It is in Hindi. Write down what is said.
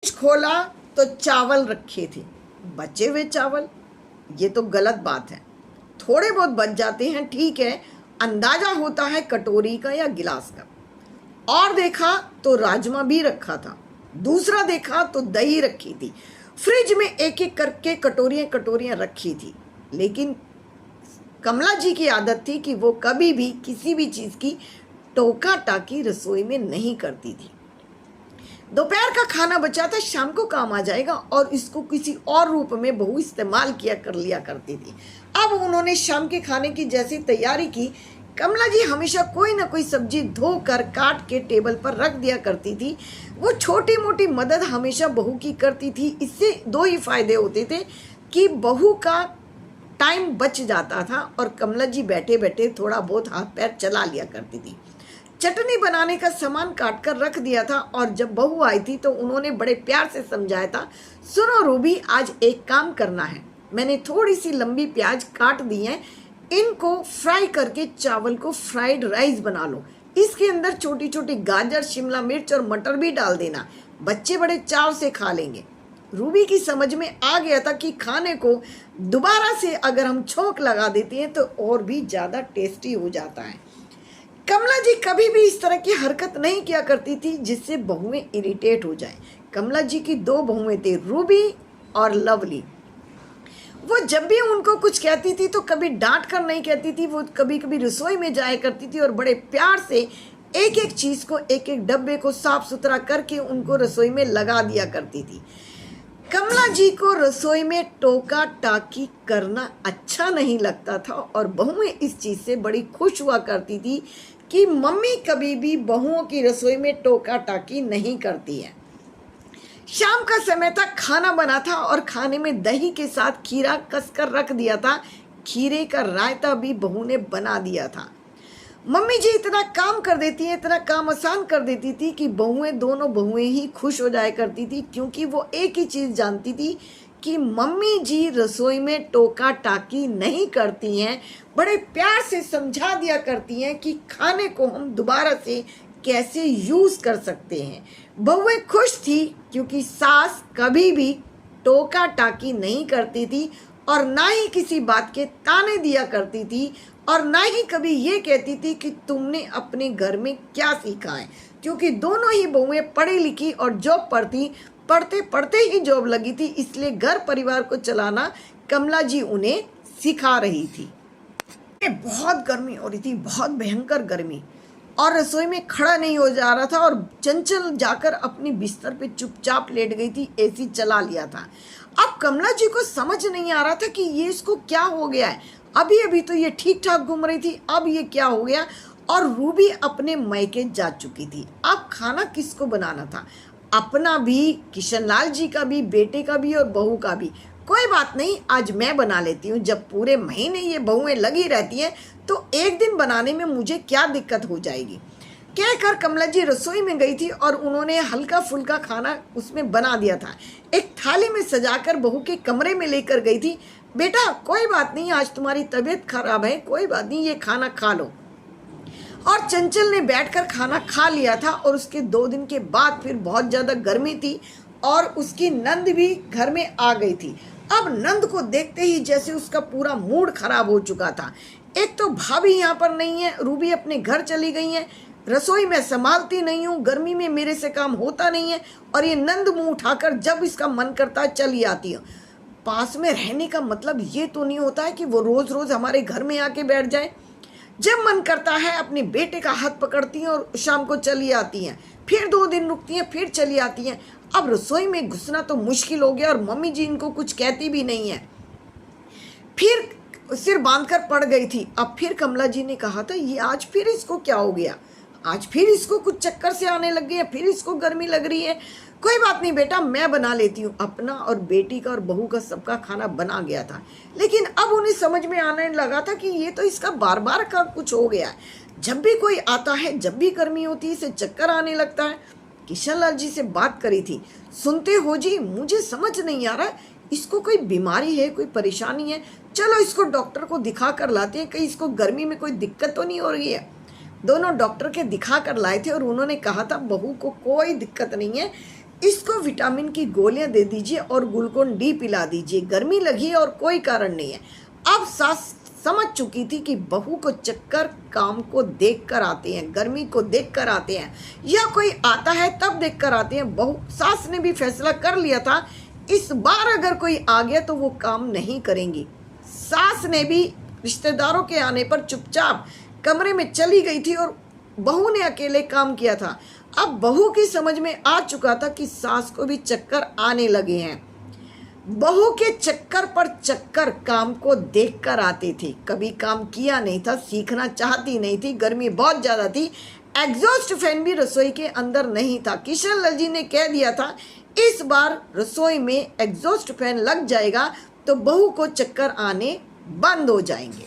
खोला तो चावल रखे थे, बचे हुए चावल। ये तो गलत बात है। थोड़े बहुत बच जाते हैं, ठीक है, अंदाजा होता है कटोरी का या गिलास का। और देखा तो राजमा भी रखा था, दूसरा देखा तो दही रखी थी, फ्रिज में एक एक करके कटोरियां कटोरियां रखी थी। लेकिन कमला जी की आदत थी कि वो कभी भी किसी भी चीज़ की टोका टाकी रसोई में नहीं करती थी। दोपहर का खाना बचा था, शाम को काम आ जाएगा, और इसको किसी और रूप में बहू इस्तेमाल किया कर लिया करती थी। अब उन्होंने शाम के खाने की जैसी तैयारी की, कमला जी हमेशा कोई ना कोई सब्जी धोकर काट के टेबल पर रख दिया करती थी। वो छोटी मोटी मदद हमेशा बहू की करती थी। इससे दो ही फायदे होते थे कि बहू का टाइम बच जाता था और कमला जी बैठे बैठे थोड़ा बहुत हाथ पैर चला लिया करती थी। चटनी बनाने का सामान काट कर रख दिया था, और जब बहू आई थी तो उन्होंने बड़े प्यार से समझाया था, सुनो रूबी, आज एक काम करना है। मैंने थोड़ी सी लंबी प्याज काट दी है, इनको फ्राई करके चावल को फ्राइड राइस बना लो। इसके अंदर छोटी छोटी गाजर, शिमला मिर्च और मटर भी डाल देना, बच्चे बड़े चाव से खा लेंगे। रूबी की समझ में आ गया था कि खाने को दोबारा से अगर हम छोंक लगा देते हैं तो और भी ज़्यादा टेस्टी हो जाता है। कमला जी कभी भी इस तरह की हरकत नहीं किया करती थी जिससे बहुएं इरिटेट हो जाएं। कमला जी की दो बहुएं थी, रूबी और लवली। वो जब भी उनको कुछ कहती थी तो कभी डांट कर नहीं कहती थी, वो कभी कभी रसोई में जाया करती थी और बड़े प्यार से एक एक चीज़ को, एक एक डब्बे को साफ सुथरा करके उनको रसोई में लगा दिया करती थी। कमला जी को रसोई में टोका टाकी करना अच्छा नहीं लगता था, और बहुएं इस चीज़ से बड़ी खुश हुआ करती थी कि मम्मी कभी भी बहुओं की रसोई में टोका टाकी नहीं करती है। शाम का समय था, खाना बना था और खाने में दही के साथ खीरा कसकर रख दिया था। खीरे का रायता भी बहू ने बना दिया था। मम्मी जी इतना काम कर देती हैं, इतना काम आसान कर देती थी कि बहुएं, दोनों बहुएं ही खुश हो जाया करती थी, क्योंकि वो एक ही चीज़ जानती थी कि मम्मी जी रसोई में टोका टाकी नहीं करती हैं। बड़े प्यार से समझा दिया करती हैं कि खाने को हम दोबारा से कैसे यूज़ कर सकते हैं। बहुएं खुश थी क्योंकि सास कभी भी टोका टाकी नहीं करती थी, और ना ही किसी बात के ताने दिया करती थी, और ना ही कभी ये कहती थी कि तुमने अपने घर में क्या सीखा है, क्योंकि दोनों ही बहुएं पढ़ी लिखी और जॉब पर थी। पढ़ते पढ़ते ही जॉब लगी थी, इसलिए घर परिवार को चलाना कमला जी उन्हें सिखा रही थी। बहुत गर्मी हो रही थी, बहुत भयंकर गर्मी, और रसोई में खड़ा नहीं हो जा रहा था, और चंचल जाकर अपनी बिस्तर पे चुपचाप लेट गई थी, एसी चला लिया था। अब कमला जी को समझ नहीं आ रहा था कि ये इसको क्या हो गया है। अभी अभी तो ये ठीक ठाक घूम रही थी, अब ये क्या हो गया। और रूबी अपने मायके जा चुकी थी। अब खाना किसको बनाना था, अपना भी, किशनलाल जी का भी, बेटे का भी और बहू का भी। कोई बात नहीं, आज मैं बना लेती हूँ। जब पूरे महीने ये बहुएं लगी रहती हैं तो एक दिन बनाने में मुझे क्या दिक्कत हो जाएगी। कहकर कमला जी रसोई में गई थी और उन्होंने हल्का फुल्का खाना उसमें बना दिया था। एक थाली में सजाकर बहू के कमरे में लेकर गई थी। बेटा कोई बात नहीं, आज तुम्हारी तबीयत खराब है, कोई बात नहीं, ये खाना खा लो। और चंचल ने बैठकर खाना खा लिया था। और उसके 2 दिन के बाद फिर बहुत ज़्यादा गर्मी थी और उसकी नंद भी घर में आ गई थी। अब नंद को देखते ही जैसे उसका पूरा मूड खराब हो चुका था। एक तो भाभी यहाँ पर नहीं है, रूबी अपने घर चली गई है, रसोई में संभालती नहीं हूँ, गर्मी में मेरे से काम होता नहीं है, और ये नंद मुंह उठाकर जब इसका मन करता है चली आती है। पास में रहने का मतलब ये तो नहीं होता है कि वो रोज़ रोज़ हमारे घर में आके बैठ जाए। जब मन करता है अपने बेटे का हाथ पकड़ती हैं और शाम को चली आती हैं, फिर 2 दिन रुकती हैं, फिर चली आती हैं। अब रसोई में घुसना तो मुश्किल हो गया, और मम्मी जी इनको कुछ कहती भी नहीं है। फिर सिर बांधकर पड़ गई थी। अब फिर कमला जी ने कहा था, ये आज फिर इसको क्या हो गया, आज फिर इसको कुछ चक्कर से आने लग गए, फिर इसको गर्मी लग रही है। कोई बात नहीं बेटा, मैं बना लेती हूँ। अपना और बेटी का और बहू का सबका खाना बना गया था, लेकिन अब उन्हें समझ में आने लगा था कि ये तो इसका बार बार का कुछ हो गया है। जब भी कोई आता है, जब भी गर्मी होती है, इसे चक्कर आने लगता है। किशनलाल जी से बात करी थी, सुनते हो जी, मुझे समझ नहीं आ रहा, इसको कोई बीमारी है, कोई परेशानी है, चलो इसको डॉक्टर को दिखा कर लाते हैं, कहीं इसको गर्मी में कोई दिक्कत तो नहीं हो रही है। दोनों डॉक्टर के दिखा कर लाए थे और उन्होंने कहा था बहू को कोई दिक्कत नहीं है, इसको विटामिन की गोलियां दे दीजिए और ग्लूकोन डी पिला दीजिए। गर्मी लगी और कोई कारण नहीं है। अब सास समझ चुकी थी कि बहू को चक्कर काम को देख कर आते हैं, गर्मी को देख कर आते हैं, या कोई आता है तब देख कर आते हैं। बहू सास ने भी फैसला कर लिया था, इस बार अगर कोई आ गया तो वो काम नहीं करेंगी। सास ने भी रिश्तेदारों के आने पर चुपचाप कमरे में चली गई थी और बहू ने अकेले काम किया था। अब बहू की समझ में आ चुका था कि सास को भी चक्कर आने लगे हैं। बहू के चक्कर पर चक्कर काम को देखकर आते थे। कभी काम किया नहीं था, सीखना चाहती नहीं थी, गर्मी बहुत ज़्यादा थी। एग्जॉस्ट फैन भी रसोई के अंदर नहीं था। किशन लाल जी ने कह दिया था इस बार रसोई में एग्जॉस्ट फैन लग जाएगा तो बहू को चक्कर आने बंद हो जाएंगे।